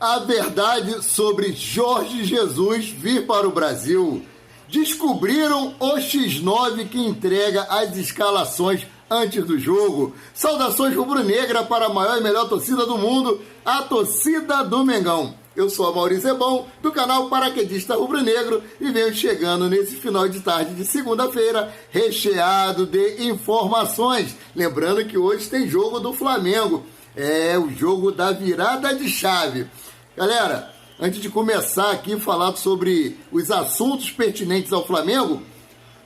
A verdade sobre Jorge Jesus vir para o Brasil. Descobriram o X9 que entrega as escalações antes do jogo. Saudações rubro-negra para a maior e melhor torcida do mundo, a torcida do Mengão. Eu sou a Maurício Ebon, do canal Paraquedista Rubro-Negro, e venho chegando nesse final de tarde de segunda-feira, recheado de informações. Lembrando que hoje tem jogo do Flamengo. É o jogo da virada de chave. Galera, antes de começar aqui a falar sobre os assuntos pertinentes ao Flamengo,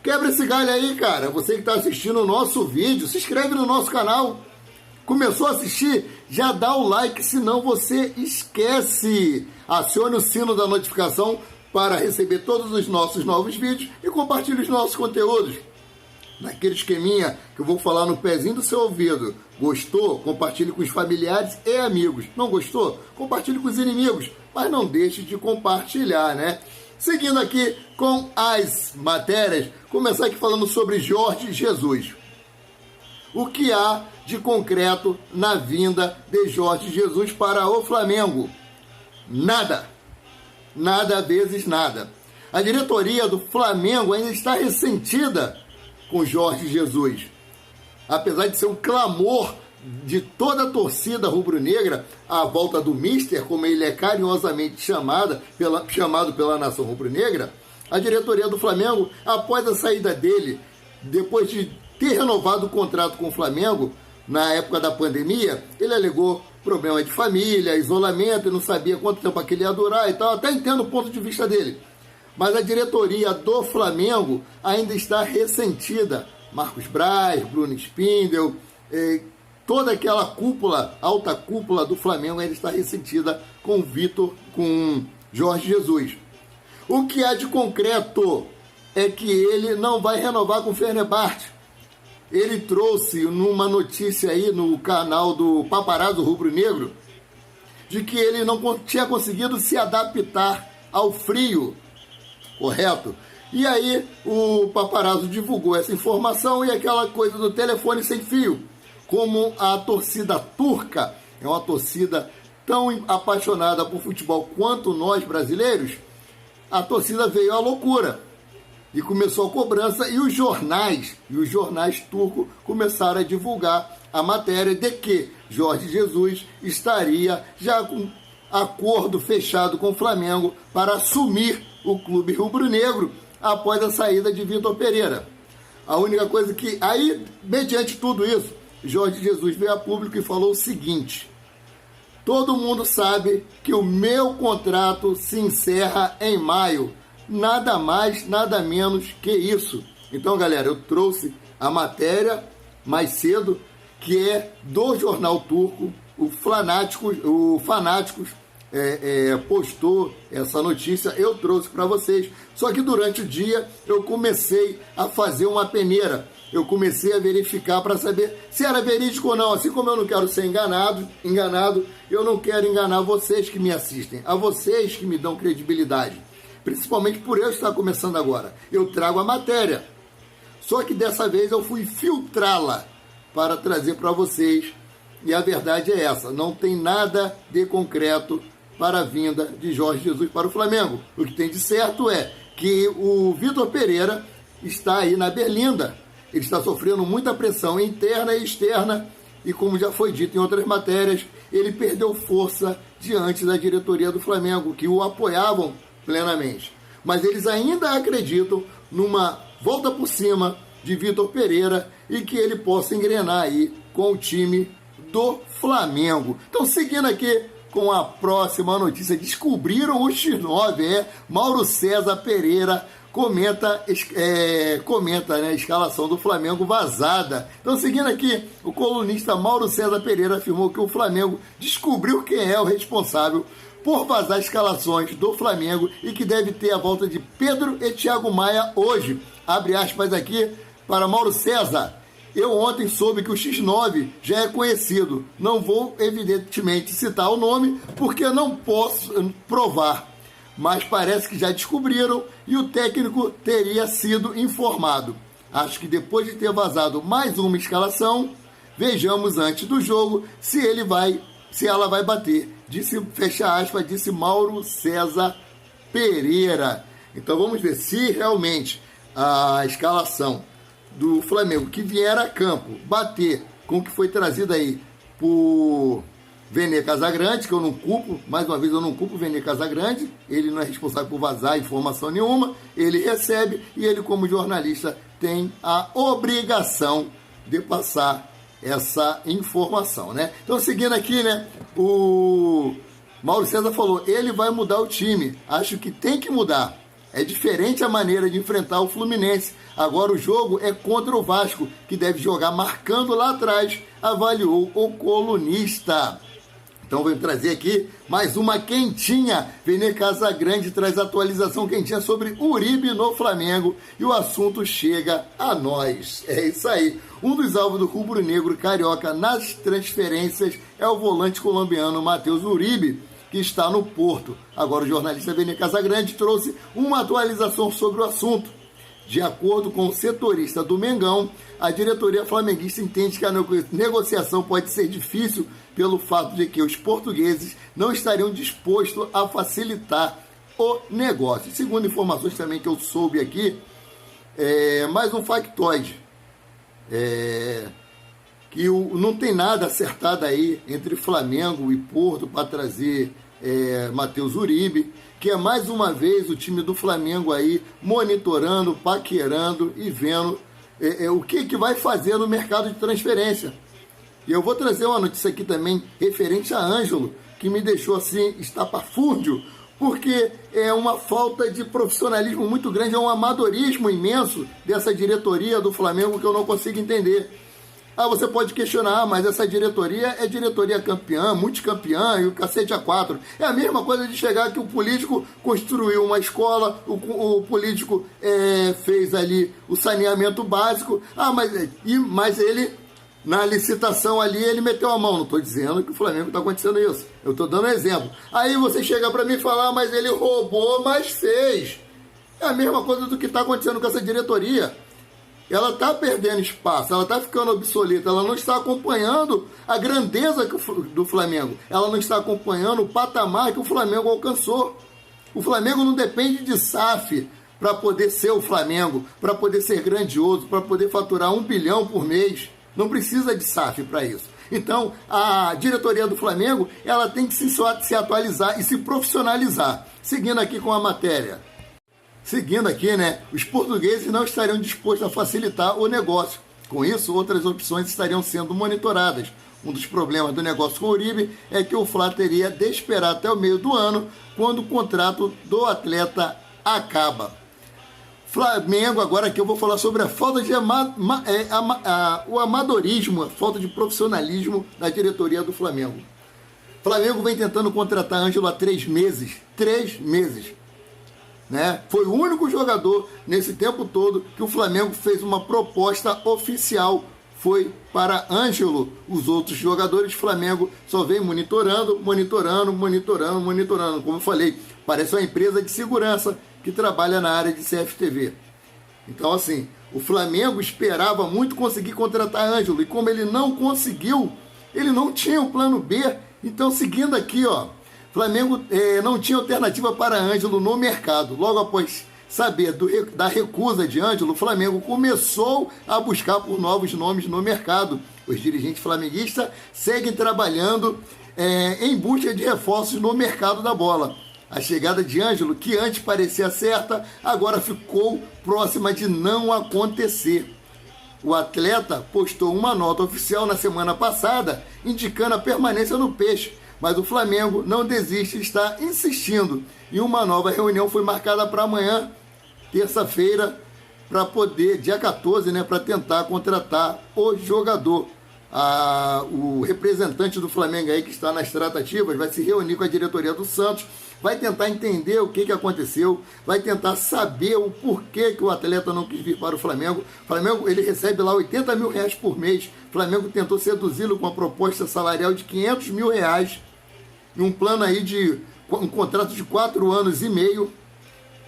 quebra esse galho aí, cara. Você que está assistindo o nosso vídeo, se inscreve no nosso canal. Começou a assistir? Já dá o like, senão você esquece. Acione o sino da notificação para receber todos os nossos novos vídeos e compartilhe os nossos conteúdos. Naquele esqueminha que eu vou falar no pezinho do seu ouvido. Gostou? Compartilhe com os familiares e amigos. Não gostou? Compartilhe com os inimigos. Mas não deixe de compartilhar, né? Seguindo aqui com as matérias, começar aqui falando sobre Jorge Jesus. O que há de concreto na vinda de Jorge Jesus para o Flamengo? Nada. Nada vezes nada. A diretoria do Flamengo ainda está ressentida com Jorge Jesus. Apesar de ser um clamor de toda a torcida rubro-negra à volta do Mister, como ele é carinhosamente chamado pela nação rubro-negra, a diretoria do Flamengo, após a saída dele, depois de ter renovado o contrato com o Flamengo, na época da pandemia, ele alegou problema de família, isolamento, e não sabia quanto tempo aquele ia durar e tal. Até entendo o ponto de vista dele. Mas a diretoria do Flamengo ainda está ressentida. Marcos Braz, Bruno Spindel, toda aquela cúpula, alta cúpula do Flamengo ainda está ressentida com com Jorge Jesus. O que há de concreto é que ele não vai renovar com o Fenerbahçe. Ele trouxe numa notícia aí no canal do Paparazzo Rubro-Negro de que ele não tinha conseguido se adaptar ao frio, correto? E aí o Paparazzo divulgou essa informação e aquela coisa do telefone sem fio. Como a torcida turca é uma torcida tão apaixonada por futebol quanto nós brasileiros, a torcida veio à loucura. E começou a cobrança e os jornais turcos começaram a divulgar a matéria de que Jorge Jesus estaria já com acordo fechado com o Flamengo para assumir o clube rubro-negro após a saída de Vitor Pereira. A única coisa que, aí, mediante tudo isso, Jorge Jesus veio a público e falou o seguinte: todo mundo sabe que o meu contrato se encerra em maio. Nada mais, nada menos que isso. Então, galera, eu trouxe a matéria mais cedo, que é do jornal turco, o Fanáticos postou essa notícia, eu trouxe para vocês. Só que durante o dia eu comecei a fazer uma peneira. Eu comecei a verificar para saber se era verídico ou não. Assim como eu não quero ser enganado, eu não quero enganar vocês que me assistem, a vocês que me dão credibilidade. Principalmente por eu estar começando agora. Eu trago a matéria. Só que dessa vez eu fui filtrá-la para trazer para vocês. E a verdade é essa. Não tem nada de concreto para a vinda de Jorge Jesus para o Flamengo. O que tem de certo é que o Vitor Pereira está aí na berlinda. Ele está sofrendo muita pressão interna e externa. E como já foi dito em outras matérias, ele perdeu força diante da diretoria do Flamengo, que o apoiavam plenamente. Mas eles ainda acreditam numa volta por cima de Vitor Pereira e que ele possa engrenar aí com o time do Flamengo. Então, seguindo aqui com a próxima notícia, descobriram o X9, Mauro César Pereira comenta a escalação do Flamengo vazada. Então, seguindo aqui, o colunista Mauro César Pereira afirmou que o Flamengo descobriu quem é o responsável por vazar escalações do Flamengo e que deve ter a volta de Pedro e Thiago Maia hoje. Abre aspas aqui para Mauro César. Eu ontem soube que o X9 já é conhecido. Não vou, evidentemente, citar o nome porque não posso provar. Mas parece que já descobriram e o técnico teria sido informado. Acho que depois de ter vazado mais uma escalação, vejamos antes do jogo se se ela vai bater. Disse, fecha aspas, disse Mauro César Pereira. Então vamos ver se realmente a escalação do Flamengo que vier a campo bater com o que foi trazido aí por Vene Casagrande, que eu não culpo, mais uma vez eu não culpo o Vene Casagrande, ele não é responsável por vazar informação nenhuma, ele recebe e ele como jornalista tem a obrigação de passar essa informação, né? Então seguindo aqui, né, o Mauro César falou, ele vai mudar o time, acho que tem que mudar. É diferente a maneira de enfrentar o Fluminense. Agora o jogo é contra o Vasco, que deve jogar marcando lá atrás, avaliou o colunista. Então vou trazer aqui mais uma quentinha. Vene Casagrande traz atualização quentinha sobre Uribe no Flamengo e o assunto chega a nós. É isso aí. Um dos alvos do rubro-negro carioca nas transferências é o volante colombiano Matheus Uribe, que está no Porto. Agora o jornalista Vene Casagrande trouxe uma atualização sobre o assunto. De acordo com o setorista do Mengão, a diretoria flamenguista entende que a negociação pode ser difícil pelo fato de que os portugueses não estariam dispostos a facilitar o negócio. Segundo informações também que eu soube aqui, mais um factoide, que não tem nada acertado aí entre Flamengo e Porto para trazer Matheus Uribe, que é mais uma vez o time do Flamengo aí monitorando, paquerando e vendo o que vai fazer no mercado de transferência. E eu vou trazer uma notícia aqui também referente a Ângelo, que me deixou assim estapafúrdio, porque é uma falta de profissionalismo muito grande, é um amadorismo imenso dessa diretoria do Flamengo que eu não consigo entender. Você pode questionar, mas essa diretoria é diretoria campeã, multicampeã e o cacete a quatro. É a mesma coisa de chegar que o político construiu uma escola, o político fez ali o saneamento básico, mas ele, na licitação ali, ele meteu a mão. Não estou dizendo que o Flamengo está acontecendo isso. Eu estou dando um exemplo. Aí você chega para mim e fala, mas ele roubou, mas fez. É a mesma coisa do que está acontecendo com essa diretoria. Ela está perdendo espaço, ela está ficando obsoleta, ela não está acompanhando a grandeza do Flamengo, ela não está acompanhando o patamar que o Flamengo alcançou. O Flamengo não depende de SAF para poder ser o Flamengo, para poder ser grandioso, para poder faturar 1 bilhão por mês. Não precisa de SAF para isso. Então, a diretoria do Flamengo, ela tem que se atualizar e se profissionalizar. Seguindo aqui com a matéria. Seguindo aqui, né, os portugueses não estariam dispostos a facilitar o negócio. Com isso, outras opções estariam sendo monitoradas. Um dos problemas do negócio com o Uribe é que o Fla teria de esperar até o meio do ano, quando o contrato do atleta acaba. Flamengo, agora aqui eu vou falar sobre a falta de o amadorismo, a falta de profissionalismo da diretoria do Flamengo. O Flamengo vem tentando contratar Ângelo há 3 meses. 3 meses. Né? Foi o único jogador nesse tempo todo que o Flamengo fez uma proposta oficial, foi para Ângelo. Os outros jogadores do Flamengo só vem monitorando. Como eu falei, parece uma empresa de segurança que trabalha na área de CFTV. Então assim, o Flamengo esperava muito conseguir contratar Ângelo, e como ele não conseguiu, ele não tinha um plano B. Então seguindo aqui, Flamengo não tinha alternativa para Ângelo no mercado. Logo após saber da recusa de Ângelo, o Flamengo começou a buscar por novos nomes no mercado. Os dirigentes flamenguistas seguem trabalhando em busca de reforços no mercado da bola. A chegada de Ângelo, que antes parecia certa, agora ficou próxima de não acontecer. O atleta postou uma nota oficial na semana passada, indicando a permanência no Peixe, mas o Flamengo não desiste e está insistindo. E uma nova reunião foi marcada para amanhã, terça-feira, para poder, dia 14, né, para tentar contratar o jogador. O representante do Flamengo aí que está nas tratativas vai se reunir com a diretoria do Santos, vai tentar entender o que aconteceu, vai tentar saber o porquê que o atleta não quis vir para o Flamengo. O Flamengo, ele recebe lá R$80 mil por mês. O Flamengo tentou seduzi-lo com uma proposta salarial de R$500 mil, e um plano aí de um contrato de 4 anos e meio.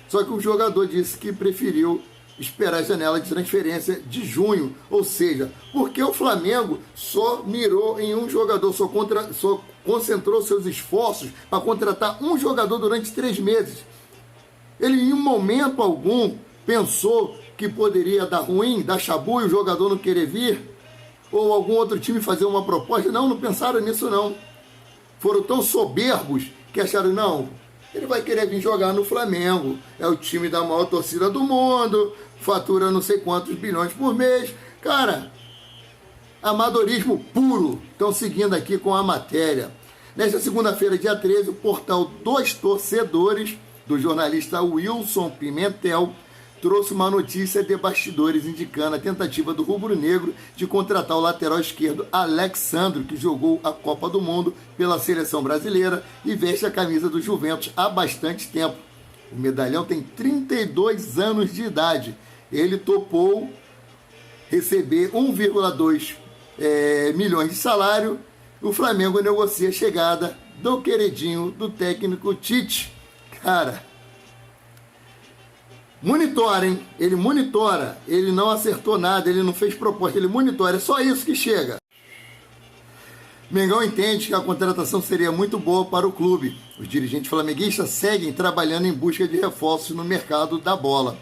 Só que o jogador disse que preferiu esperar a janela de transferência de junho. Ou seja, porque o Flamengo só mirou em um jogador, só concentrou seus esforços para contratar um jogador durante 3 meses. Ele, em momento algum, pensou que poderia dar ruim, dar chabu e o jogador não querer vir, ou algum outro time fazer uma proposta. Não pensaram nisso não. Foram tão soberbos que acharam, não, ele vai querer vir jogar no Flamengo, é o time da maior torcida do mundo, fatura não sei quantos bilhões por mês. Cara, amadorismo puro. Estão seguindo aqui com a matéria. Nesta segunda-feira, dia 13, o portal Dos Torcedores, do jornalista Wilson Pimentel, trouxe uma notícia de bastidores indicando a tentativa do rubro-negro de contratar o lateral esquerdo Alex Sandro, que jogou a Copa do Mundo pela seleção brasileira e veste a camisa do Juventus há bastante tempo. O medalhão tem 32 anos de idade. Ele topou receber 1,2 milhões de salário. O Flamengo negocia a chegada do queridinho do técnico Tite. Cara, monitora, hein? Ele monitora, ele não acertou nada, ele não fez proposta, ele monitora, é só isso que chega. Mengão entende que a contratação seria muito boa para o clube. Os dirigentes flamenguistas seguem trabalhando em busca de reforços no mercado da bola.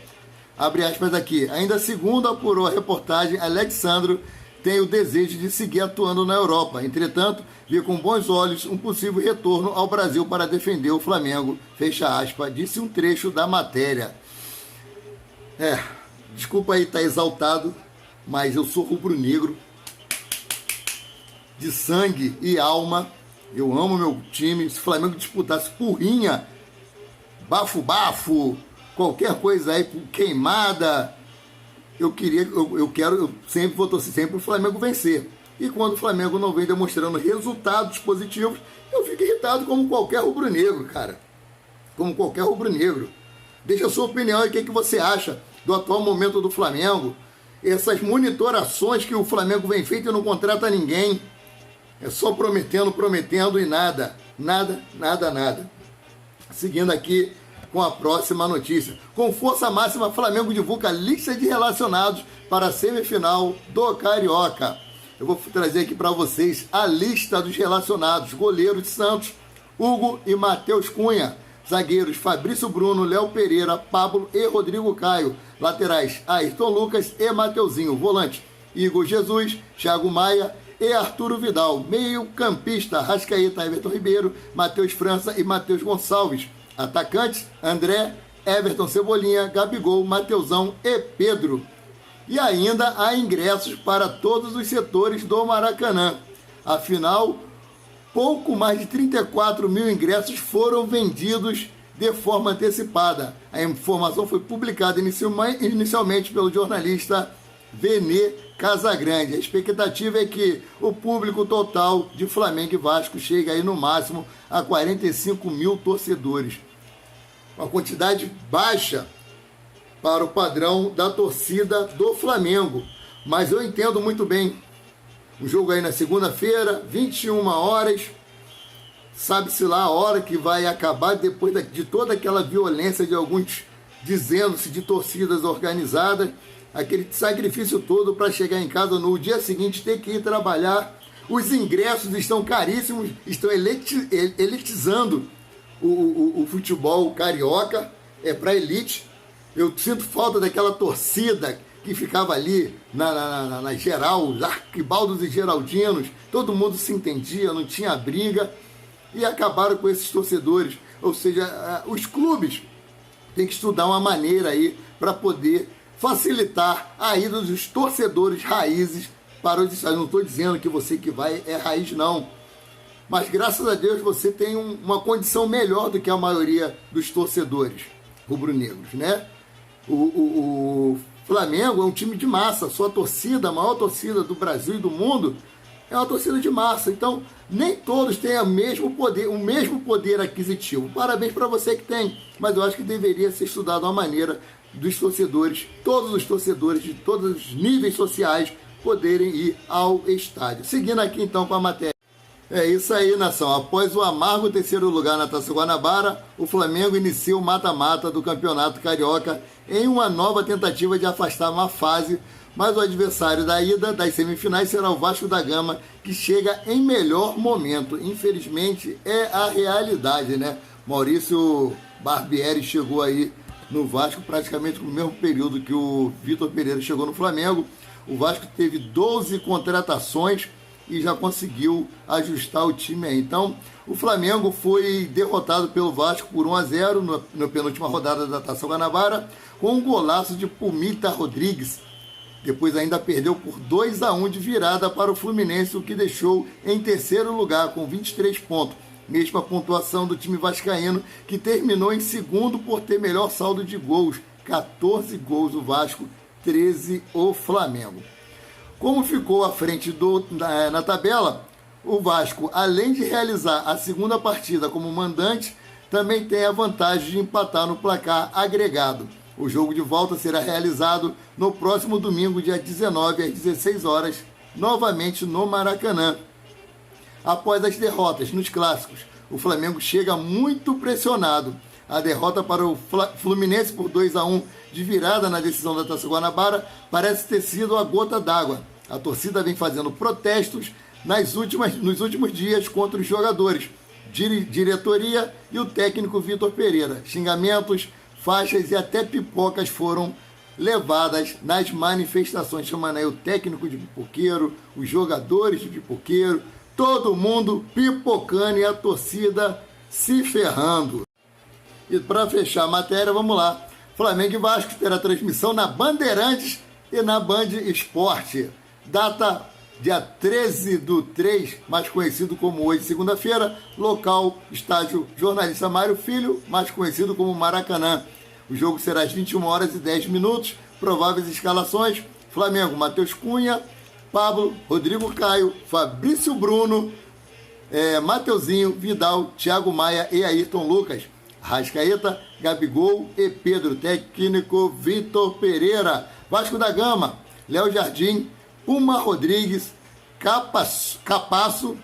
Abre aspas aqui. Ainda segundo apurou a reportagem, Alexandro tem o desejo de seguir atuando na Europa. Entretanto, vê com bons olhos um possível retorno ao Brasil para defender o Flamengo. Fecha aspas, disse um trecho da matéria. Desculpa aí estar exaltado, mas eu sou rubro-negro de sangue e alma. Eu amo meu time. Se o Flamengo disputasse porrinha, bafo-bafo, qualquer coisa aí, queimada, eu sempre vou torcer sempre o Flamengo vencer. E quando o Flamengo não vem demonstrando resultados positivos, eu fico irritado como qualquer rubro-negro, cara. Como qualquer rubro-negro. Deixa a sua opinião aí, o que você acha do atual momento do Flamengo. Essas monitorações que o Flamengo vem feito e não contrata ninguém. É só prometendo e nada. Nada. Seguindo aqui com a próxima notícia. Com força máxima, Flamengo divulga a lista de relacionados para a semifinal do Carioca. Eu vou trazer aqui para vocês a lista dos relacionados. Goleiro de Santos, Hugo e Matheus Cunha. Zagueiros, Fabrício Bruno, Léo Pereira, Pablo e Rodrigo Caio. Laterais, Ayrton Lucas e Mateuzinho. Volante, Igor Jesus, Thiago Maia e Arturo Vidal. Meio campista, Arrascaeta, Everton Ribeiro, Matheus França e Matheus Gonçalves. Atacantes, André, Everton Cebolinha, Gabigol, Mateuzão e Pedro. E ainda há ingressos para todos os setores do Maracanã. Afinal, pouco mais de 34 mil ingressos foram vendidos de forma antecipada. A informação foi publicada inicialmente pelo jornalista Vene Casagrande. A expectativa é que o público total de Flamengo e Vasco chegue aí no máximo a 45 mil torcedores. Uma quantidade baixa para o padrão da torcida do Flamengo. Mas eu entendo muito bem. Um jogo aí na segunda-feira, 21 horas. Sabe-se lá a hora que vai acabar depois de toda aquela violência de alguns dizendo-se de torcidas organizadas. Aquele sacrifício todo para chegar em casa no dia seguinte, ter que ir trabalhar. Os ingressos estão caríssimos, estão elitizando o futebol carioca, para elite. Eu sinto falta daquela torcida que ficava ali na geral, os arquibaldos e geraldinos, todo mundo se entendia, não tinha briga, e acabaram com esses torcedores. Ou seja, os clubes têm que estudar uma maneira aí para poder facilitar a ida dos torcedores raízes para os estádios. Não estou dizendo que você que vai é raiz, não. Mas graças a Deus você tem uma condição melhor do que a maioria dos torcedores rubro-negros, né? O Flamengo é um time de massa, sua torcida, a maior torcida do Brasil e do mundo, é uma torcida de massa. Então, nem todos têm o mesmo poder aquisitivo. Parabéns para você que tem, mas eu acho que deveria ser estudado uma maneira dos torcedores, todos os torcedores de todos os níveis sociais, poderem ir ao estádio. Seguindo aqui então com a matéria. É isso aí, nação. Após o amargo terceiro lugar na Taça Guanabara, o Flamengo inicia o mata-mata do Campeonato Carioca em uma nova tentativa de afastar uma fase Mas o adversário da ida das semifinais será o Vasco da Gama, que chega em melhor momento. Infelizmente, é a realidade, né? Maurício Barbieri chegou aí no Vasco praticamente no mesmo período que o Vitor Pereira chegou no Flamengo. O Vasco teve 12 contratações e já conseguiu ajustar o time aí. Então, o Flamengo foi derrotado pelo Vasco por 1-0 na penúltima rodada da Taça Guanabara, com um golaço de Pumita Rodrigues. Depois ainda perdeu por 2-1 de virada para o Fluminense, o que deixou em terceiro lugar com 23 pontos. Mesma pontuação do time vascaíno, que terminou em segundo por ter melhor saldo de gols. 14 gols o Vasco, 13 o Flamengo. Como ficou à frente na tabela, o Vasco, além de realizar a segunda partida como mandante, também tem a vantagem de empatar no placar agregado. O jogo de volta será realizado no próximo domingo, dia 19, às 16 horas, novamente no Maracanã. Após as derrotas nos clássicos, o Flamengo chega muito pressionado. A derrota para o Fluminense por 2-1 de virada na decisão da Taça Guanabara parece ter sido a gota d'água. A torcida vem fazendo protestos nos últimos dias contra os jogadores, diretoria e o técnico Vitor Pereira. Xingamentos, faixas e até pipocas foram levadas nas manifestações, chamando aí o técnico de pipoqueiro, os jogadores de pipoqueiro, todo mundo pipocando e a torcida se ferrando. E para fechar a matéria, vamos lá. Flamengo e Vasco terá transmissão na Bandeirantes e na Band Esporte. Data dia 13/3, mais conhecido como hoje, segunda-feira. Local, estádio Jornalista Mário Filho, mais conhecido como Maracanã. O jogo será às 21h10. Prováveis escalações: Flamengo, Matheus Cunha, Pablo, Rodrigo Caio, Fabrício Bruno, Mateuzinho, Vidal, Thiago Maia e Ayrton Lucas. Rascaeta, Gabigol e Pedro. Técnico Vitor Pereira. Vasco da Gama, Léo Jardim, Puma Rodrigues, Capasso,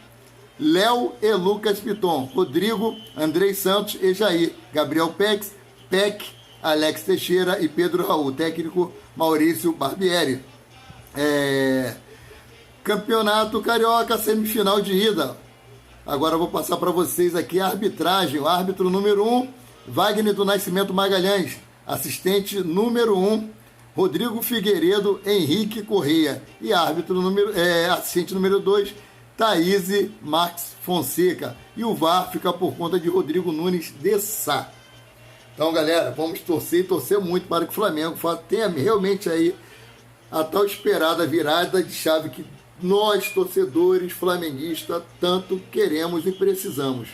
Léo e Lucas Piton. Rodrigo, Andrei Santos e Jair. Gabriel Peck, Alex Teixeira e Pedro Raul. Técnico Maurício Barbieri. Campeonato Carioca, semifinal de ida. Agora eu vou passar para vocês aqui a arbitragem. O árbitro número 1, Wagner do Nascimento Magalhães. Assistente número 1, Rodrigo Figueiredo Henrique Correia. E assistente número 2, Thaís Marques Fonseca. E o VAR fica por conta de Rodrigo Nunes de Sá. Então, galera, vamos torcer muito para que o Flamengo tenha realmente aí a tal esperada virada de chave que nós, torcedores flamenguistas, tanto queremos e precisamos.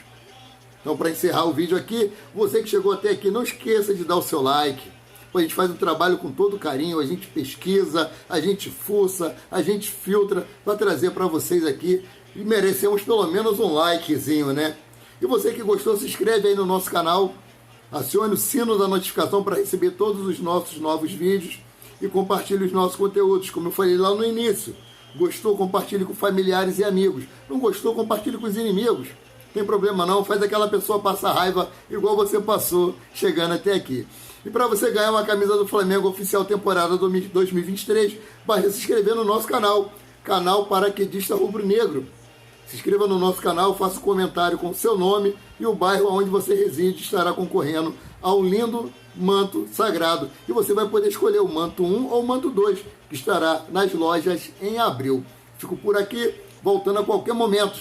Então, para encerrar o vídeo aqui, você que chegou até aqui, não esqueça de dar o seu like. A gente faz um trabalho com todo carinho, a gente pesquisa, a gente fuça, a gente filtra para trazer para vocês aqui. E merecemos pelo menos um likezinho, né? E você que gostou, se inscreve aí no nosso canal, acione o sino da notificação para receber todos os nossos novos vídeos e compartilhe os nossos conteúdos, como eu falei lá no início. Gostou? Compartilhe com familiares e amigos. Não gostou? Compartilhe com os inimigos. Não tem problema não, faz aquela pessoa passar raiva igual você passou chegando até aqui. E para você ganhar uma camisa do Flamengo oficial temporada 2023, basta se inscrever no nosso canal Paraquedista Rubro-Negro. Se inscreva no nosso canal, faça um comentário com o seu nome e o bairro onde você reside, estará concorrendo ao lindo manto sagrado. E você vai poder escolher o manto 1 ou o manto 2, que estará nas lojas em abril. Fico por aqui, voltando a qualquer momento.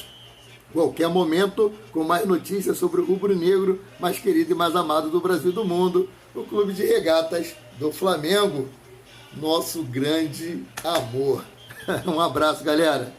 Qualquer momento, com mais notícias sobre o rubro-negro, mais querido e mais amado do Brasil e do mundo, o Clube de Regatas do Flamengo. Nosso grande amor. Um abraço, galera.